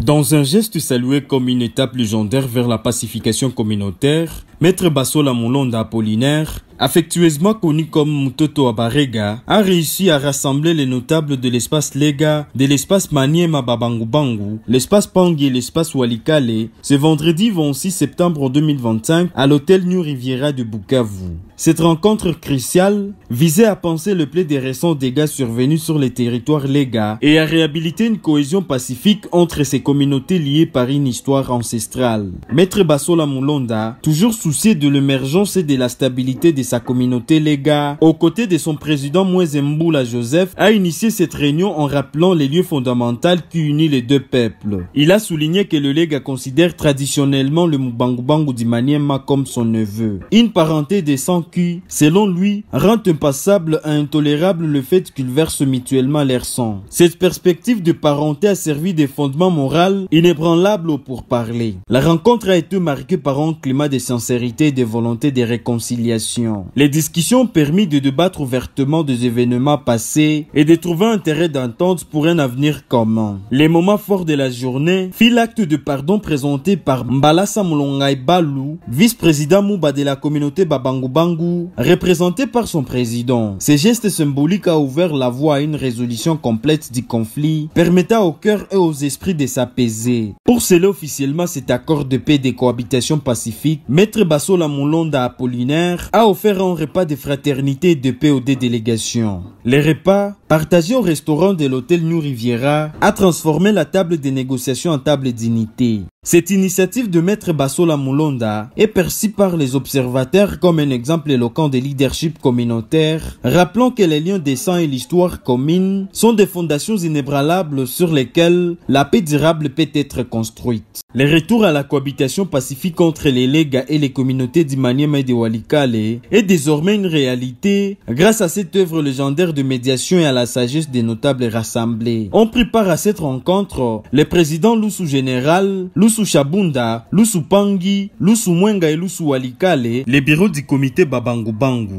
Dans un geste salué comme une étape légendaire vers la pacification communautaire, Maître Bassola Mulonda Apollinaire, affectueusement connu comme Mutoto Abarega, a réussi à rassembler les notables de l'espace Lega, de l'espace Maniema Babangubangu, l'espace Pangui et l'espace Walikale, ce vendredi 26 septembre 2025 à l'hôtel New Riviera de Bukavu. Cette rencontre cruciale visait à penser le plaid des récents dégâts survenus sur les territoires Lega et à réhabiliter une cohésion pacifique entre ces communautés liées par une histoire ancestrale. Maître Bassola Mulonda, toujours soucieux de l'émergence et de la stabilité de sa communauté Lega, aux côtés de son président Mwezemboula Joseph, a initié cette réunion en rappelant les lieux fondamentaux qui unissent les deux peuples. Il a souligné que le Lega considère traditionnellement le Mubangubangu du Maniema comme son neveu. Une parenté de sang qui, selon lui, rend impassable et intolérable le fait qu'ils versent mutuellement leur sang. Cette perspective de parenté a servi de fondement moral inébranlable pour parler. La rencontre a été marquée par un climat de sincérité et de volonté de réconciliation. Les discussions ont permis de débattre ouvertement des événements passés et de trouver un terrain d'entente pour un avenir commun. Les moments forts de la journée fit l'acte de pardon présenté par Mbalassa Mulongai Balou, vice-président Mouba de la communauté Babangubangu, représenté par son président. Ce geste symbolique a ouvert la voie à une résolution complète du conflit, permettant au cœur et aux esprits de s'apaiser. Pour sceller officiellement cet accord de paix et de cohabitation pacifique, Maître Bassola Mulonda Apollinaire a offert un repas de fraternité et de paix aux deux délégations. Les repas, partagés au restaurant de l'hôtel New Riviera, a transformé la table des négociations en table d'unité. Cette initiative de Maître Bassola Mulonda est perçue par les observateurs comme un exemple éloquent de leadership communautaire, rappelant que les liens des sang et l'histoire commune sont des fondations inébranlables sur lesquelles la paix durable peut être construite. Le retour à la cohabitation pacifique entre les Lega et les communautés d'Imaniema et de Walikale est désormais une réalité grâce à cette œuvre légendaire de médiation et à la sagesse des notables rassemblés. On prit part à cette rencontre le président Lusu Général, Lusu Shabunda, Lusu Pangui, Lusu Mwenga et Lusu Walikale, les bureaux du comité Babangubangu.